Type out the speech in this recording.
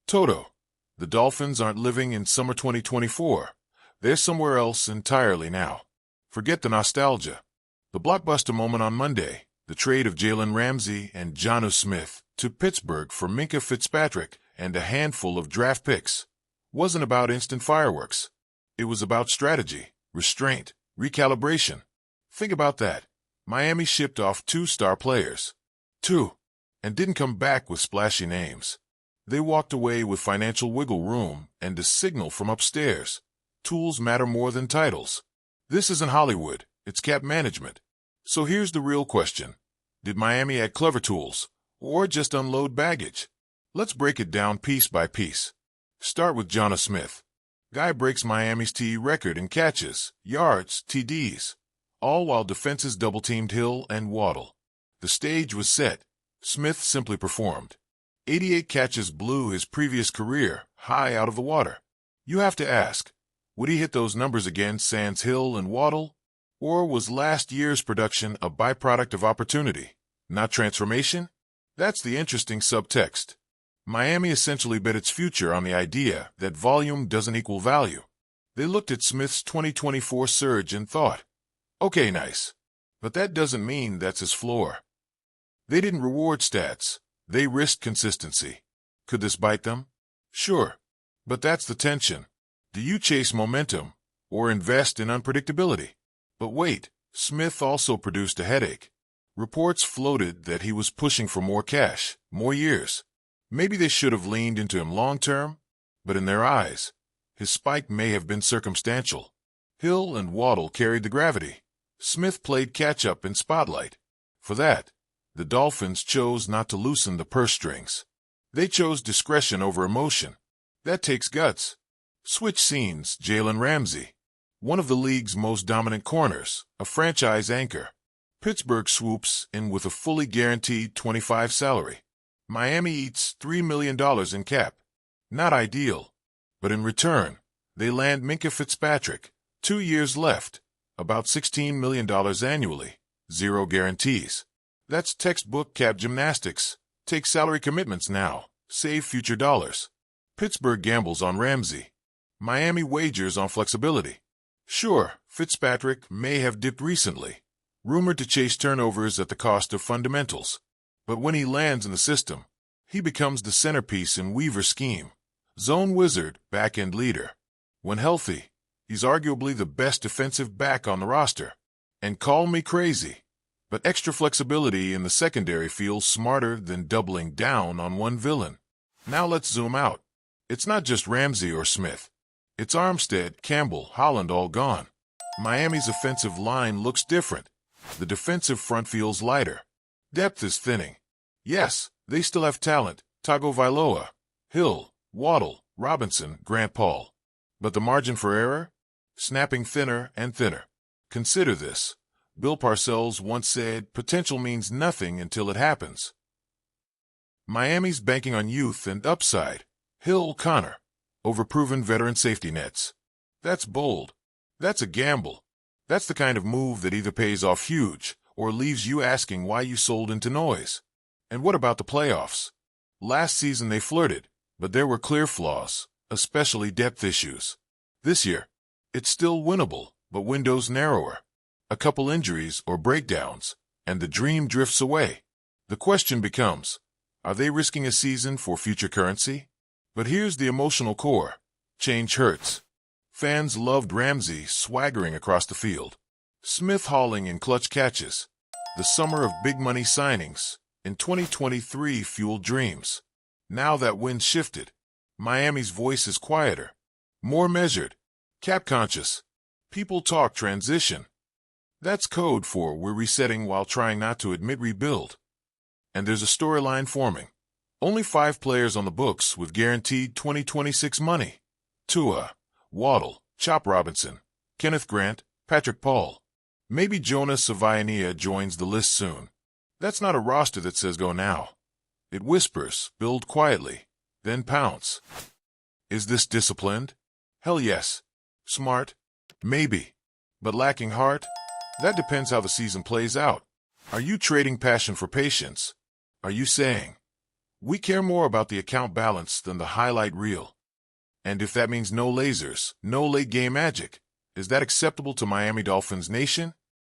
Toto, the Dolphins aren't living in summer 2024. They're somewhere else entirely now. Forget the nostalgia. The blockbuster moment on Monday, the trade of Jalen Ramsey and Jonnu Smith to Pittsburgh for Minkah Fitzpatrick and a handful of draft picks, wasn't about instant fireworks. It was about strategy, restraint, recalibration. Think about that. Miami shipped off 2-star players. 2. And didn't come back with splashy names. They walked away with financial wiggle room and a signal from upstairs. Tools matter more than titles. This isn't Hollywood, it's cap management. So here's the real question. Did Miami add clever tools, or just unload baggage? Let's break it down piece by piece. Start with Jonnu Smith. Guy breaks Miami's TE record in catches, yards, TDs, all while defenses double-teamed Hill and Waddle. The stage was set. Smith simply performed. 88 catches blew his previous career high out of the water. You have to ask, would he hit those numbers again sans Hill and Waddle? Or was last year's production a byproduct of opportunity, not transformation? That's the interesting subtext. Miami essentially bet its future on the idea that volume doesn't equal value. They looked at Smith's 2024 surge and thought, okay, nice, but that doesn't mean that's his floor. They didn't reward stats. They risked consistency. Could this bite them? Sure. But that's the tension. Do you chase momentum or invest in unpredictability? But wait, Smith also produced a headache. Reports floated that he was pushing for more cash, more years. Maybe they should have leaned into him long-term, but in their eyes, his spike may have been circumstantial. Hill and Waddle carried the gravity. Smith played catch-up in spotlight. For that, the Dolphins chose not to loosen the purse strings. They chose discretion over emotion. That takes guts. Switch scenes, Jalen Ramsey, one of the league's most dominant corners, a franchise anchor. Pittsburgh swoops in with a fully guaranteed $25 salary. Miami eats $3 million in cap. Not ideal. But in return, they land Minkah Fitzpatrick, 2 years left, about $16 million annually, 0 guarantees. That's textbook cap gymnastics. Take salary commitments now. Save future dollars. Pittsburgh gambles on Ramsey. Miami wagers on flexibility. Sure, Fitzpatrick may have dipped recently, rumored to chase turnovers at the cost of fundamentals. But when he lands in the system, he becomes the centerpiece in Weaver's scheme. Zone wizard, back-end leader. When healthy, he's arguably the best defensive back on the roster. And call me crazy, but extra flexibility in the secondary feels smarter than doubling down on one villain. Now let's zoom out. It's not just Ramsey or Smith. It's Armstead, Campbell, Holland all gone. Miami's offensive line looks different. The defensive front feels lighter. Depth is thinning. Yes, they still have talent. Tagovailoa, Hill, Waddle, Robinson, Grant Paul. But the margin for error? Snapping thinner and thinner. Consider this. Bill Parcells once said, potential means nothing until it happens. Miami's banking on youth and upside. Hill, Connor. Overproven veteran safety nets. That's bold. That's a gamble. That's the kind of move that either pays off huge or leaves you asking why you sold into noise. And what about the playoffs? Last season they flirted, but there were clear flaws, especially depth issues. This year, it's still winnable, but windows narrower. A couple injuries or breakdowns, and the dream drifts away. The question becomes, are they risking a season for future currency? But here's the emotional core. Change hurts. Fans loved Ramsey swaggering across the field. Smith hauling in clutch catches. The summer of big money signings in 2023 fueled dreams. Now that wind shifted. Miami's voice is quieter, more measured, cap-conscious. People talk transition. That's code for we're resetting while trying not to admit rebuild. And there's a storyline forming. Only 5 players on the books with guaranteed 2026 money. Tua, Waddle, Chop Robinson, Kenneth Grant, Patrick Paul. Maybe Jonas Savaiania joins the list soon. That's not a roster that says go now. It whispers, build quietly, then pounce. Is this disciplined? Hell yes. Smart? Maybe. But lacking heart? That depends how the season plays out. Are you trading passion for patience? Are you saying, We care more about the account balance than the highlight reel. And if that means no lasers, no late-game magic, is that acceptable to Miami Dolphins Nation?